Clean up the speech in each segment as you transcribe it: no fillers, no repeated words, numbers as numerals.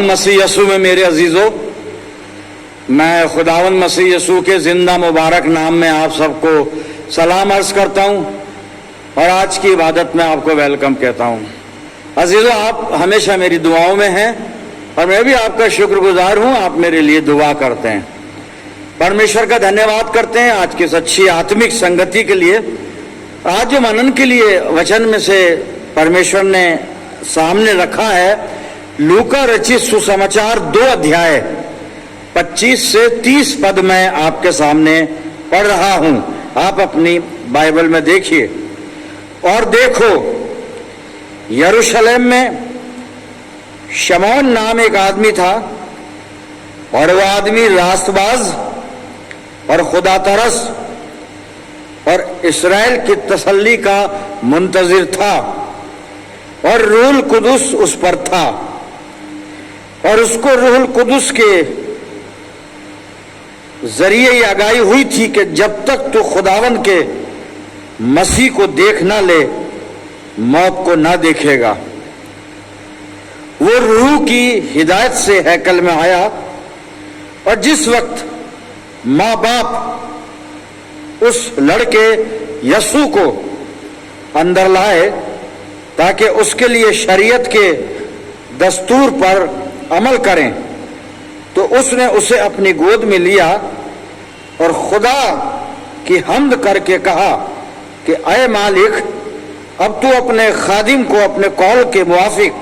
खुदावंद मसीह यसू में मेरे अजीजों, मैं खुदावंद मसीह यसू के जिंदा मुबारक नाम में आप सबको सलाम अर्ज करता हूं और आज की इबादत में आपको वेलकम कहता हूं। अजीजों, आप हमेशा मेरी दुआओं में हैं और मैं भी आपका शुक्रगुजार हूं। आप मेरे लिए दुआ करते हैं, परमेश्वर का धन्यवाद करते हैं आज की इस अच्छी आत्मिक संगति के लिए। आज जो मनन के लिए वचन में से परमेश्वर ने सामने रखा है, लूका रचित सुसमाचार 2 अध्याय 25 से 30 पद में आपके सामने पढ़ रहा हूं। आप अपनी बाइबल में देखिए। और देखो, यरूशलेम में शमौन नाम एक आदमी था और वह आदमी रास्तबाज और खुदा तरस और इस्राएल की तसल्ली का मुंतजिर था और रूहुल कुदुस उस पर था और उसको रूहुल कुदुस के जरिए ये आगाही हुई थी कि जब तक तू खुदावन के मसीह को देख ना ले, मौत को ना देखेगा। वो रूह की हिदायत से हैकल में आया और जिस वक्त माँ बाप उस लड़के यसू को अंदर लाए ताकि उसके लिए शरीयत के दस्तूर पर अमल करें, तो उसने उसे अपनी गोद में लिया और खुदा की हम्द करके कहा कि ऐ मालिक, अब तू अपने खादिम को अपने कौल के मुआफिक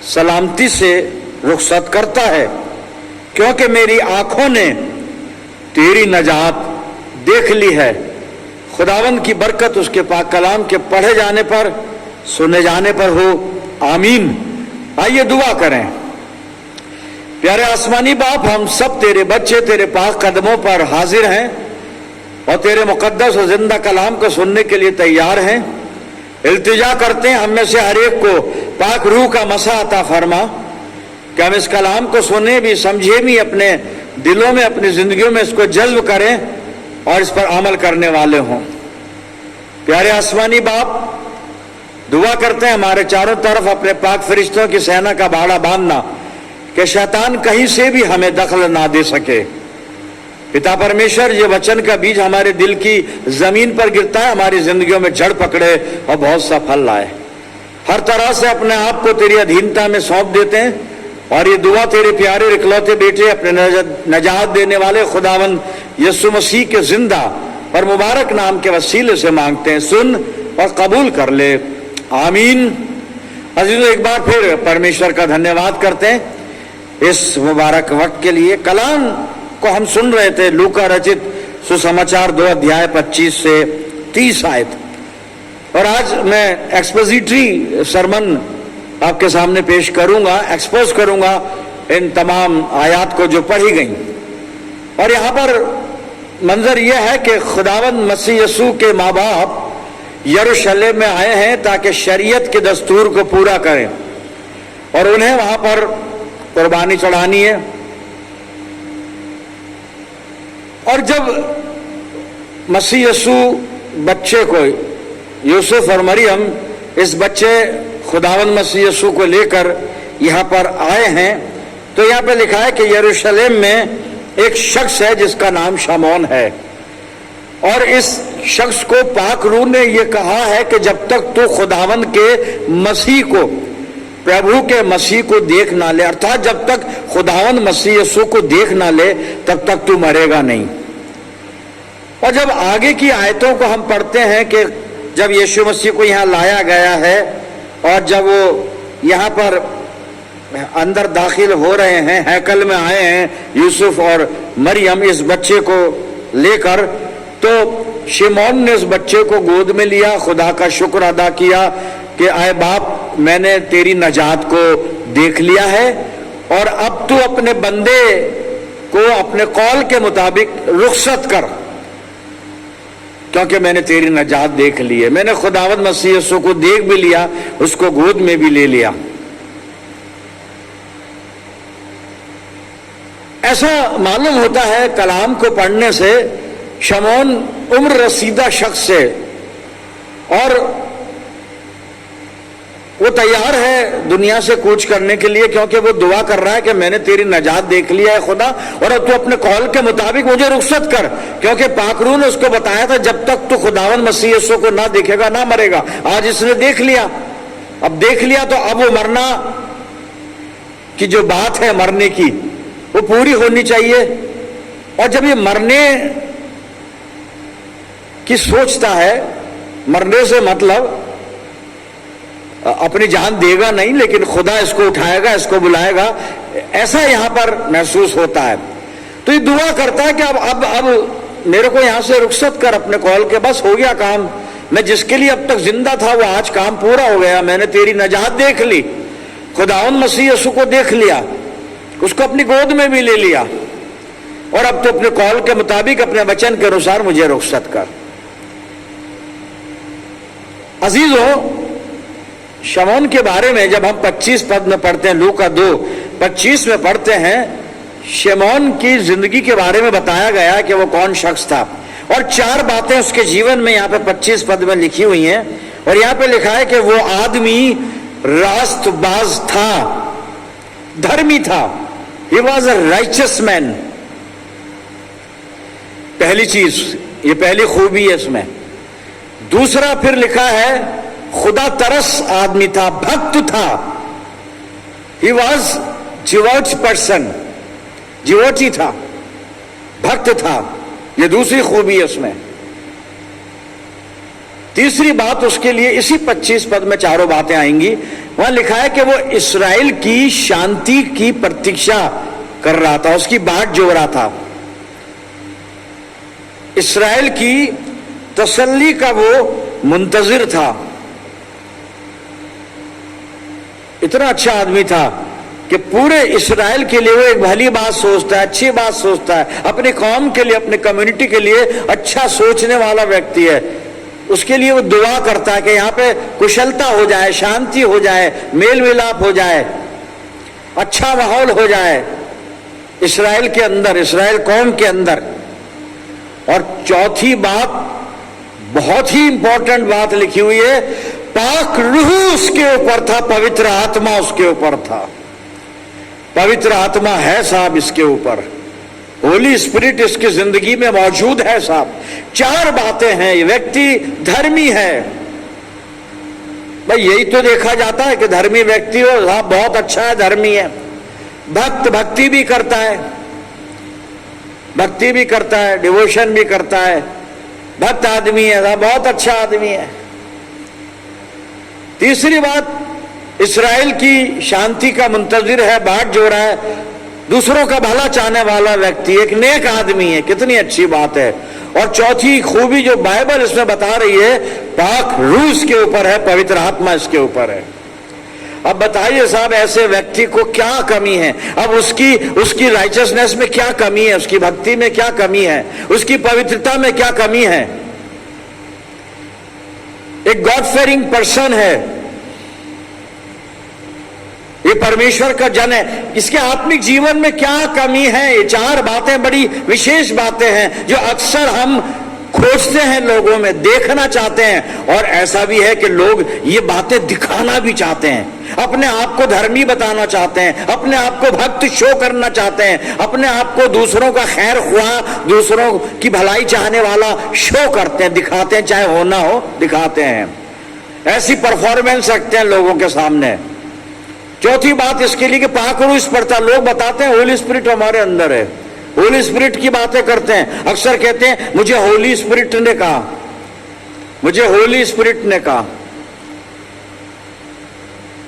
सलामती से रुखसत करता है, क्योंकि मेरी आंखों ने तेरी नजात देख ली है। खुदावंद की बरकत उसके पाक कलाम के पढ़े जाने पर, सुने जाने पर हो, आमीन। आइए दुआ करें। प्यारे आसमानी बाप, हम सब तेरे बच्चे तेरे पाक कदमों पर हाजिर हैं और तेरे मुकद्दस और जिंदा कलाम को सुनने के लिए तैयार हैं। इल्तिजा करते हैं हम में से हर एक को पाक रूह का मसा अता फरमा कि हम इस कलाम को सुने भी, समझे भी, अपने दिलों में, अपनी जिंदगियों में इसको जज्ब करें और इस पर अमल करने वाले हों। प्यारे आसमानी बाप, दुआ करते हैं हमारे चारों तरफ अपने पाक फरिश्तों की सेना का बाड़ा बांधना कि शैतान कहीं से भी हमें दखल ना दे सके। पिता परमेश्वर, ये वचन का बीज हमारे दिल की जमीन पर गिरता है, हमारी जिंदगियों में जड़ पकड़े और बहुत सा फल लाए। हर तरह से अपने आप को तेरी अधीनता में सौंप देते हैं और ये दुआ तेरे प्यारे इकलौते बेटे, अपने नजात देने वाले खुदावंद यीशु मसीह के जिंदा और मुबारक नाम के वसीले से मांगते हैं। सुन और कबूल कर ले, आमीन। अजीजों, एक बार फिर परमेश्वर का धन्यवाद करते हैं इस मुबारक वक्त के लिए। कलाम को हम सुन रहे थे, लूका रचित सुसमाचार 2 अध्याय 25 से 30 आयत। और आज मैं एक्सपोजिटरी सरमन आपके सामने पेश करूंगा, एक्सपोज करूंगा इन तमाम आयात को जो पढ़ी गई। और यहाँ पर मंजर यह है कि खुदावंद मसीह यसू के माँ बाप यरूशलेम में आए हैं ताकि शरीयत के दस्तूर को पूरा करें और उन्हें वहां पर कुर्बानी चढ़ानी है। और जब मसीह यसू बच्चे को, यूसुफ और मरियम इस बच्चे खुदावंद मसीह यसू को लेकर यहाँ पर आए हैं, तो यहाँ पे लिखा है कि यरूशलेम में एक शख्स है जिसका नाम शमौन है और इस शख्स को पाक रूह ने यह कहा है कि जब तक तू खुदावंद के मसीह को, प्रभु के मसीह को देख ना ले, अर्थात जब तक खुदावंद मसीह यसू को देख ना ले, तब तक तू मरेगा नहीं। और जब आगे की आयतों को हम पढ़ते हैं कि जब यीशु मसीह को यहाँ लाया गया है और जब वो यहाँ पर अंदर दाखिल हो रहे हैं, हैकल में आए हैं यूसुफ और मरियम इस बच्चे को लेकर, तो शिमोन ने उस बच्चे को गोद में लिया, खुदा का शुक्र अदा किया कि आए बाप, मैंने तेरी नजात को देख लिया है और अब तू अपने बंदे को अपने कौल के मुताबिक रुखसत कर, क्योंकि मैंने तेरी नजात देख ली है। मैंने खुदावंद मसीह यसू को देख भी लिया, उसको गोद में भी ले लिया। ऐसा मालूम होता है कलाम को पढ़ने से शमौन उम्र रसीदा शख्स है और वो तैयार है दुनिया से कूच करने के लिए, क्योंकि वो दुआ कर रहा है कि मैंने तेरी नजात देख लिया है खुदा, और अब तू अपने कौल के मुताबिक मुझे रुखसत कर। क्योंकि पाकरू ने उसको बताया था जब तक तू खुदावन मसीह यीशु को ना देखेगा ना मरेगा। आज इसने देख लिया, अब देख लिया तो अब वो मरना की जो बात है मरने की वो पूरी होनी चाहिए। और जब ये मरने की सोचता है, मरने से मतलब अपनी जान देगा नहीं, लेकिन खुदा इसको उठाएगा, इसको बुलाएगा, ऐसा यहां पर महसूस होता है। तो ये दुआ करता है कि अब मेरे को यहां से रुखसत कर अपने कौल के, बस हो गया काम। मैं जिसके लिए अब तक जिंदा था वो आज काम पूरा हो गया, मैंने तेरी नजात देख ली, खुदावन मसीह यीशु को देख लिया, उसको अपनी गोद में भी ले लिया, और अब तो अपने कौल के मुताबिक अपने वचन के अनुसार मुझे रुखसत कर। अजीजों, शमौन के बारे में जब हम 25 पद में पढ़ते हैं, लूका 2:25 में पढ़ते हैं, शमौन की जिंदगी के बारे में बताया गया कि वो कौन शख्स था, और 4 बातें उसके जीवन में यहाँ पे 25 पद में लिखी हुई हैं। और यहाँ पे लिखा है कि वो आदमी रास्तबाज था, धर्मी था, he was a righteous man. पहली चीज, ये पहली खूबी है इसमें। दूसरा फिर लिखा है खुदा तरस आदमी था, भक्त था, he was devote person, devotee था, भक्त था, ये दूसरी खूबी है उसमें। तीसरी बात उसके लिए इसी 25 पद में 4 बातें आएंगी, वहां लिखा है कि वो इस्राएल की शांति की प्रतीक्षा कर रहा था, उसकी बाट जोड़ रहा था, इस्राएल की तसल्ली का वो मुंतजिर था। इतना अच्छा आदमी था कि पूरे इस्राएल के लिए वो एक भली बात सोचता है, अच्छी बात सोचता है, अपनी कौम के लिए, अपने कम्युनिटी के लिए अच्छा सोचने वाला व्यक्ति है। उसके लिए वो दुआ करता है कि यहाँ पे कुशलता हो जाए, शांति हो जाए, मेल मिलाप हो जाए, अच्छा माहौल हो जाए इस्राएल के अंदर, इस्राएल कौम के अंदर। और चौथी बात, बहुत ही इंपॉर्टेंट बात लिखी हुई है, पाक रूह उसके ऊपर था, पवित्र आत्मा उसके ऊपर था। पवित्र आत्मा है साहब इसके ऊपर, होली स्पिरिट इसकी जिंदगी में मौजूद है साहब। 4 बातें हैं, ये व्यक्ति धर्मी है। भाई यही तो देखा जाता है कि धर्मी व्यक्ति हो साहब, बहुत अच्छा है, धर्मी है, भक्त, भक्ति भी करता है, भक्ति भी करता है, डिवोशन भी करता है, भक्त आदमी है साहब, बहुत अच्छा आदमी है। तीसरी बात, इस्राएल की शांति का मुंतजिर है, बाट जोड़ा है, दूसरों का भला चाहने वाला व्यक्ति, एक नेक आदमी है, कितनी अच्छी बात है। और चौथी खूबी जो बाइबल इसमें बता रही है, पाक रूह इसके ऊपर है, पवित्र आत्मा इसके ऊपर है। अब बताइए साहब, ऐसे व्यक्ति को क्या कमी है? अब उसकी राइचसनेस में क्या कमी है, उसकी भक्ति में क्या कमी है, उसकी पवित्रता में क्या कमी है? एक गॉड फेयरिंग पर्सन है, ये परमेश्वर का जन है, इसके आत्मिक जीवन में क्या कमी है? ये 4 बातें बड़ी विशेष बातें हैं जो अक्सर हम खोजते हैं, लोगों में देखना चाहते हैं। और ऐसा भी है कि लोग ये बातें दिखाना भी चाहते हैं, अपने आप को धर्मी बताना चाहते हैं, अपने आप को भक्त शो करना चाहते हैं, अपने आप को दूसरों का खैर ख्वाह, दूसरों की भलाई चाहने वाला शो करते हैं, दिखाते हैं, चाहे हो ना हो दिखाते हैं, ऐसी परफॉर्मेंस रखते हैं लोगों के सामने। चौथी बात इसके लिए कि पाक रूह इस पर था। लोग बताते हैं होली स्पिरिट हमारे अंदर है, होली स्पिरिट की बातें करते हैं, अक्सर कहते हैं मुझे होली स्पिरिट ने कहा, मुझे होली स्पिरिट ने कहा।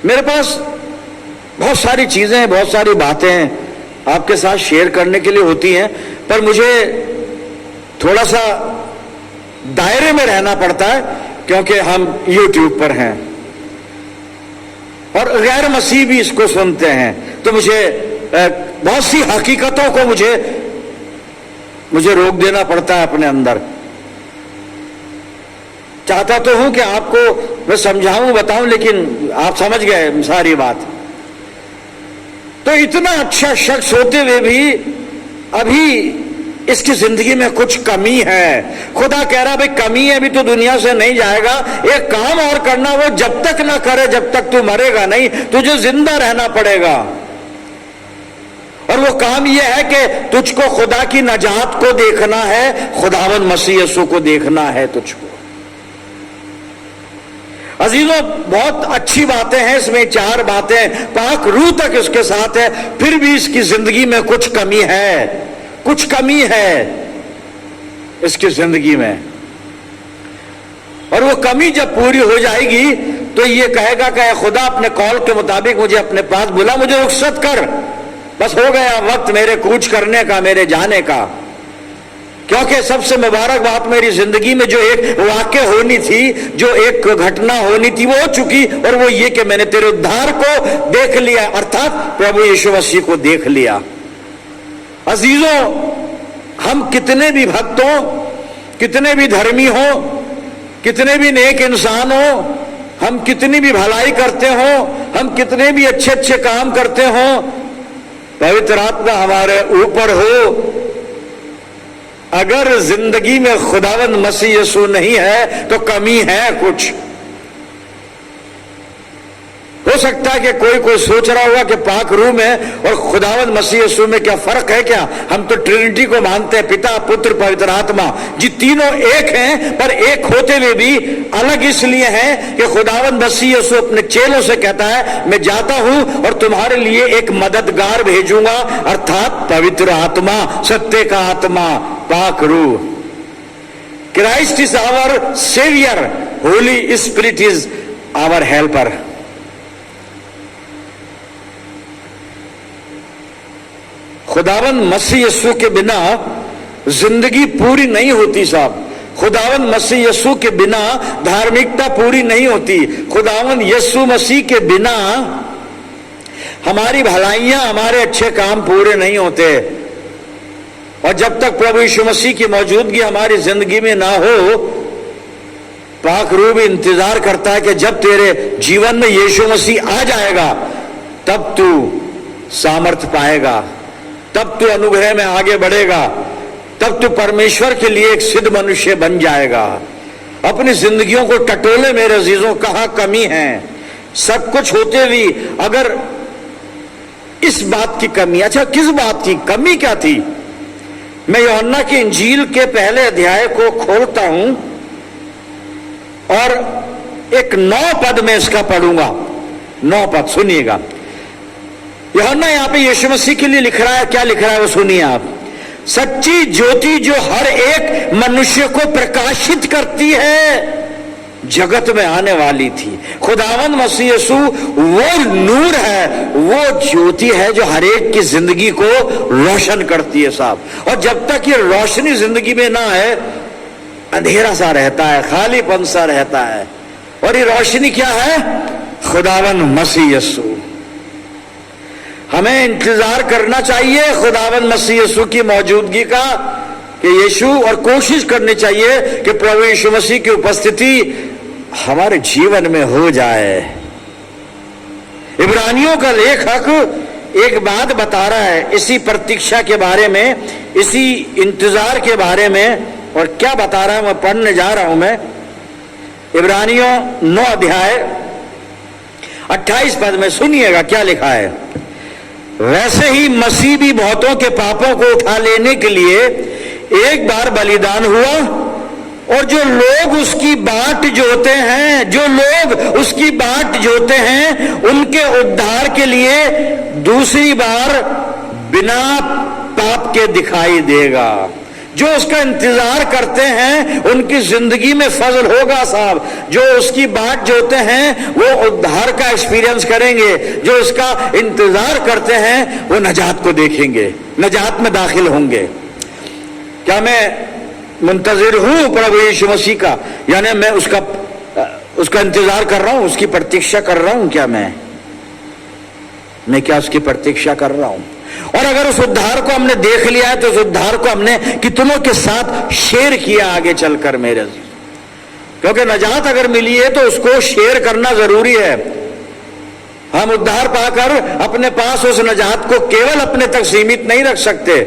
मेरे पास बहुत सारी चीजें, बहुत सारी बातें आपके साथ शेयर करने के लिए होती हैं, पर मुझे थोड़ा सा दायरे में रहना पड़ता है क्योंकि हम YouTube पर हैं और गैर मसीह भी इसको सुनते हैं, तो मुझे बहुत सी हकीकतों को मुझे रोक देना पड़ता है अपने अंदर। चाहता तो हूं कि आपको मैं समझाऊं, बताऊं, लेकिन आप समझ गए सारी बात। तो इतना अच्छा शख्स होते हुए भी अभी इसकी जिंदगी में कुछ कमी है। खुदा कह रहा भाई कमी है, भी तो दुनिया से नहीं जाएगा, एक काम और करना, वो जब तक ना करे जब तक तू मरेगा नहीं, तुझे जिंदा रहना पड़ेगा। और वो काम ये है कि तुझको खुदा की नजात को देखना है, खुदावंद मसीह यीशु को देखना है तुझको। अजीजों, बहुत अच्छी बातें हैं इसमें, 4 बातें पाक रूह तक इसके साथ है, फिर भी इसकी जिंदगी में कुछ कमी है, कुछ कमी है इसकी जिंदगी में। और वो कमी जब पूरी हो जाएगी तो ये कहेगा कि खुदा अपने कॉल के मुताबिक मुझे अपने पास बुला, मुझे रुखसत कर, बस हो गया वक्त मेरे कूच करने का, मेरे जाने का। क्योंकि सबसे मुबारक बात, मेरी जिंदगी में जो एक वाक्य होनी थी, जो एक घटना होनी थी, वो हो चुकी, और वो ये कि मैंने तेरे उद्धार को देख लिया, अर्थात प्रभु यीशु मसीह को देख लिया। अजीजों, हम कितने भी भक्त हो, कितने भी धर्मी हो, कितने भी नेक इंसान हो, हम कितनी भी भलाई करते हो, हम कितने भी अच्छे अच्छे काम करते हो, पवित्र आत्मा हमारे ऊपर हो, अगर जिंदगी में खुदावंद मसीह यीशु नहीं है तो कमी है कुछ। हो सकता है कि कोई सोच रहा होगा कि पाक रूह में और खुदावंद मसीह यीशु में क्या फर्क है क्या? हम तो ट्रिनिटी को मानते हैं, पिता पुत्र पवित्र आत्मा, जी तीनों एक हैं, पर एक होते हुए भी अलग इसलिए हैं कि खुदावंद मसीह यीशु अपने चेलों से कहता है मैं जाता हूं और तुम्हारे लिए एक मददगार भेजूंगा, अर्थात पवित्र आत्मा, सत्य का आत्मा, पाक रूह। Christ is our saviour, holy spirit is our helper. खुदावंद मसीह यीशु के बिना जिंदगी पूरी नहीं होती साहब। खुदावंद मसीह यीशु के बिना धार्मिकता पूरी नहीं होती। खुदावंद यीशु मसीह के बिना हमारी भलाइयां, हमारे अच्छे काम पूरे नहीं होते। और जब तक प्रभु यीशु मसीह की मौजूदगी हमारी जिंदगी में ना हो, पाक रूह भी इंतजार करता है कि जब तेरे जीवन में यीशु मसीह आ जाएगा तब तू सामर्थ पाएगा, तब तू अनुग्रह में आगे बढ़ेगा, तब तू परमेश्वर के लिए एक सिद्ध मनुष्य बन जाएगा। अपनी जिंदगियों को टटोले मेरे अजीजों, कहां कमी है। सब कुछ होते भी अगर इस बात की कमी, अच्छा किस बात की कमी क्या थी? मैं यूहन्ना की इंजील के पहले अध्याय को खोलता हूं और एक 9 पद में इसका पढ़ूंगा। 9 पद सुनिएगा। यूहन्ना यहां पे यीशु मसीह के लिए लिख रहा है, क्या लिख रहा है वो सुनिए आप। सच्ची ज्योति जो हर एक मनुष्य को प्रकाशित करती है, जगत में आने वाली थी। खुदावंद मसीह यीशु वो नूर है, वो ज्योति है जो हर एक की जिंदगी को रोशन करती है साहब। और जब तक ये रोशनी जिंदगी में ना है, अंधेरा सा रहता है, खालीपन सा रहता है। और ये रोशनी क्या है? खुदावंद मसीह यीशु। हमें इंतजार करना चाहिए खुदावंद मसीह यीशु की मौजूदगी का, कि यीशु, और कोशिश करनी चाहिए कि प्रभु यीशु मसीह की उपस्थिति हमारे जीवन में हो जाए। इब्रानियों का लेखक एक बात बता रहा है इसी प्रतीक्षा के बारे में, इसी इंतजार के बारे में। और क्या बता रहा है मैं पढ़ने जा रहा हूं। मैं इब्रानियों 9 अध्याय 28 पद में सुनिएगा क्या लिखा है। वैसे ही मसीह भी बहुतों के पापों को उठा लेने के लिए एक बार बलिदान हुआ, और जो लोग उसकी बाट जोते हैं, जो लोग उसकी बाट जोते हैं, उनके उद्धार के लिए दूसरी बार बिना पाप के दिखाई देगा। जो उसका इंतजार करते हैं उनकी जिंदगी में फजल होगा साहब। जो उसकी बाट जोते हैं वो उद्धार का एक्सपीरियंस करेंगे, जो उसका इंतजार करते हैं वो नजात को देखेंगे, नजात में दाखिल होंगे। क्या मैं मुंतजिर हूं प्रभु यीशु मसीह का? यानी मैं उसका इंतजार कर रहा हूं, उसकी प्रतीक्षा कर रहा हूं। क्या मैं क्या उसकी प्रतीक्षा कर रहा हूं? और अगर उस उद्धार को हमने देख लिया है तो उस उद्धार को हमने कितनों के साथ शेयर किया आगे चलकर मेरे अजीज। क्योंकि नजात अगर मिली है तो उसको शेयर करना जरूरी है। हम उद्धार पाकर अपने पास उस नजात को केवल अपने तक सीमित नहीं रख सकते।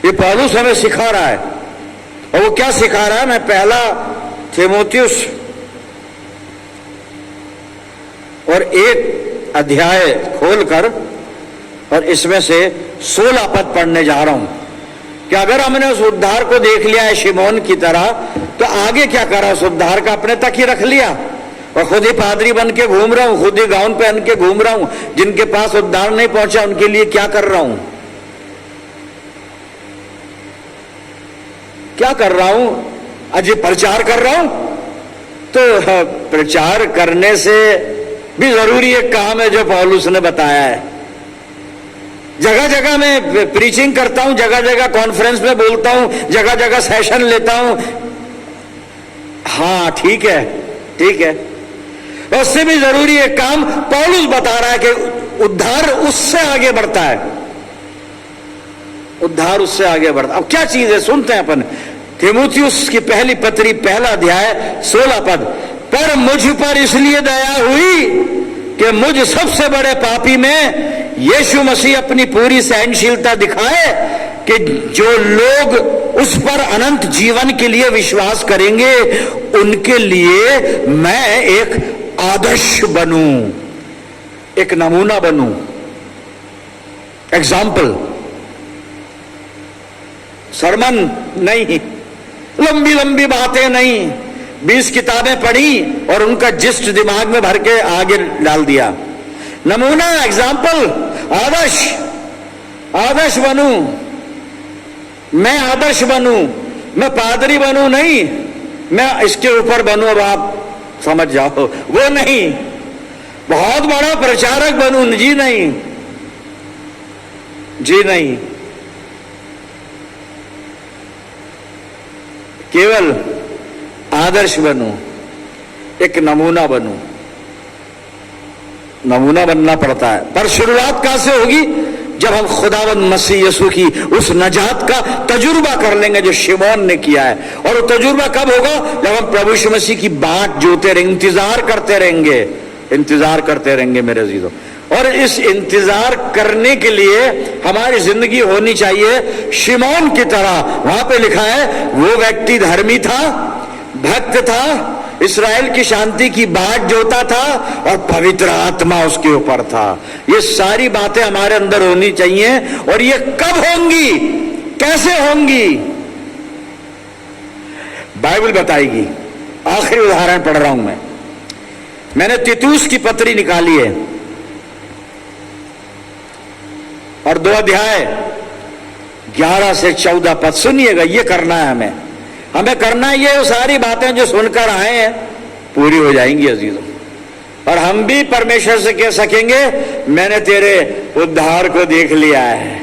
ये पौलुस हमें सिखा रहा है। और वो क्या सिखा रहा है? मैं पहला तीमुथियुस और 1 अध्याय खोलकर और इसमें से 16 पद पढ़ने जा रहा हूं कि अगर हमने उस उद्धार को देख लिया है शिमोन की तरह, तो आगे क्या करा? उस उद्धार का अपने तक ही रख लिया और खुद ही पादरी बन के घूम रहा हूं, खुद ही गाउन पहन के घूम रहा हूं। जिनके पास उद्धार नहीं पहुंचा उनके लिए क्या कर रहा हूं? क्या कर रहा हूं? अजय प्रचार कर रहा हूं। तो प्रचार करने से भी जरूरी एक काम है जो पौलुस ने बताया है। जगह जगह मैं प्रीचिंग करता हूं, जगह जगह कॉन्फ्रेंस में बोलता हूं, जगह जगह सेशन लेता हूं। हाँ ठीक है, ठीक है। उससे भी जरूरी एक काम पौलुस बता रहा है कि उद्धार उससे आगे बढ़ता है। उद्धार उससे आगे बढ़ता। अब क्या चीज है सुनते हैं अपन। तीमुथियुस की पहली पत्री 1 अध्याय 16 पद। पर मुझ पर इसलिए दया हुई कि मुझ सबसे बड़े पापी में यीशु मसीह अपनी पूरी सहनशीलता दिखाए कि जो लोग उस पर अनंत जीवन के लिए विश्वास करेंगे उनके लिए मैं एक आदर्श बनूं, एक नमूना बनूं, एग्जाम्पल। सरमन नहीं, लंबी लंबी बातें नहीं, 20 किताबें पढ़ी और उनका जिस्ट दिमाग में भर के आगे डाल दिया। नमूना, एग्जाम्पल, आदर्श। आदर्श बनूं, मैं आदर्श बनूं। मैं पादरी बनूं नहीं, मैं इसके ऊपर बनूं। अब आप समझ जाओ, वो नहीं। बहुत बड़ा प्रचारक बनूं, जी नहीं, जी नहीं। केवल आदर्श बनूं, एक नमूना बनूं। नमूना बनना पड़ता है। पर शुरुआत कहां से होगी? जब हम खुदावंद मसीह यीशु की उस नजात का तजुर्बा कर लेंगे जो शिमोन ने किया है। और वो तजुर्बा कब होगा? जब हम प्रभु यीशु मसीह की बाट जोते रहेंगे, इंतजार करते रहेंगे, इंतजार करते रहेंगे मेरे अजीजों। और इस इंतजार करने के लिए हमारी जिंदगी होनी चाहिए शिमोन की तरह। वहां पे लिखा है वो व्यक्ति धर्मी था, भक्त था, इस्राएल की शांति की बाट जोता था और पवित्र आत्मा उसके ऊपर था। ये सारी बातें हमारे अंदर होनी चाहिए। और ये कब होंगी, कैसे होंगी, बाइबल बताएगी। आखिरी उदाहरण पढ़ रहा हूं मैंने तीतुस की पत्री निकाली है और 2 अध्याय 11 से 14 पद। सुनिएगा, ये करना है हमें करना है। ये सारी बातें जो सुनकर आए हैं पूरी हो जाएंगी अजीजों। और हम भी परमेश्वर से कह सकेंगे मैंने तेरे उद्धार को देख लिया है।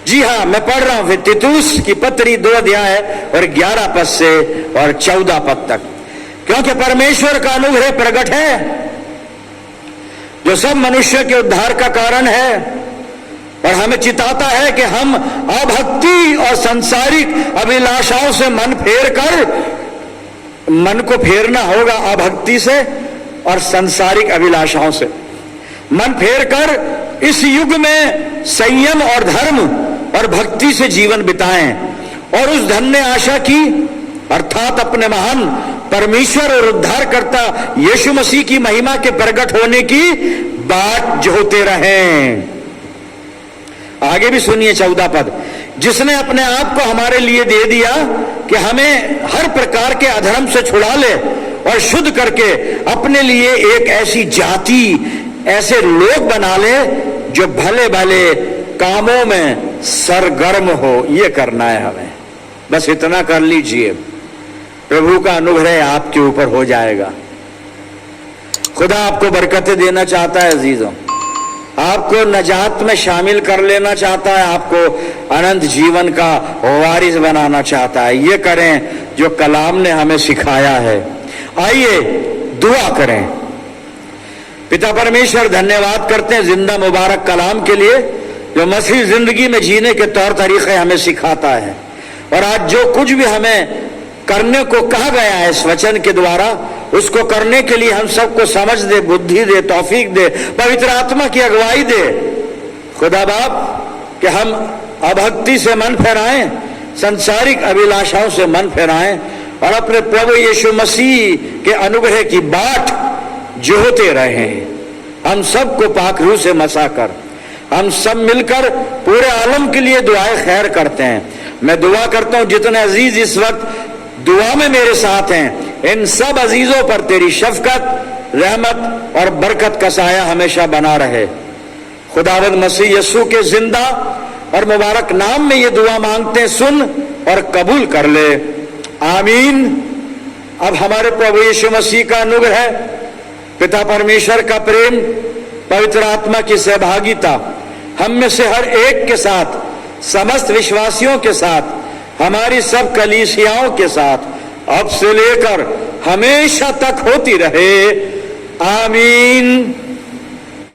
जी हां, मैं पढ़ रहा हूं फिर तीतुस की पत्री 2 अध्याय और 11 पद से और 14 पद तक। क्योंकि परमेश्वर का अनुग्रह प्रकट है जो सब मनुष्य के उद्धार का कारण है और हमें चिताता है कि हम अभक्ति और सांसारिक अभिलाषाओं से मन फेर कर, मन को फेरना होगा अभक्ति से और सांसारिक अभिलाषाओं से मन फेर कर इस युग में संयम और धर्म और भक्ति से जीवन बिताएं और उस धन्य आशा की अर्थात अपने महान परमेश्वर और उद्धारकर्ता यीशु मसीह की महिमा के प्रकट होने की बाट जोते रहें। आगे भी सुनिए 14 पद। जिसने अपने आप को हमारे लिए दे दिया कि हमें हर प्रकार के अधर्म से छुड़ा ले और शुद्ध करके अपने लिए एक ऐसी जाति, ऐसे लोग बना ले जो भले भले कामों में सरगर्म हो। ये करना है हमें, बस इतना कर लीजिए, प्रभु का अनुग्रह आपके ऊपर हो जाएगा। खुदा आपको बरकतें देना चाहता है अजीजों, आपको नजात में शामिल कर लेना चाहता है, आपको अनंत जीवन का वारिस बनाना चाहता है। ये करें जो कलाम ने हमें सिखाया है। आइए दुआ करें। पिता परमेश्वर, धन्यवाद करते हैं जिंदा मुबारक कलाम के लिए जो मसीह जिंदगी में जीने के तौर तरीके हमें सिखाता है। और आज जो कुछ भी हमें करने को कहा गया है इस वचन के द्वारा, उसको करने के लिए हम सबको समझ दे, बुद्धि दे, तौफीक दे, पवित्र आत्मा की अगुवाई दे खुदा बाप, कि हम अभक्ति से मन फेराएं, संसारिक अभिलाषाओं से मन फेराएं और अपने प्रभु यीशु मसीह के अनुग्रह की बाट जोहते रहें। हम सबको पाक रूह से मसाकर हम सब मिलकर पूरे आलम के लिए दुआएं खैर करते हैं। मैं दुआ करता हूं जितने अजीज इस वक्त दुआ में मेरे साथ हैं, इन सब अजीजों पर तेरी शफकत, रहमत और बरकत का साया हमेशा बना रहे। खुदावंद मसीह यीशु के जिंदा और मुबारक नाम में ये दुआ मांगते हैं, सुन और कबूल कर ले, आमीन। अब हमारे प्रभु यीशु मसीह का अनुग्रह, पिता परमेश्वर का प्रेम, पवित्र आत्मा की सहभागिता हम में से हर एक के साथ, समस्त विश्वासियों के साथ, हमारी सब कलीसियाओं के साथ अब से लेकर हमेशा तक होती रहे, आमीन।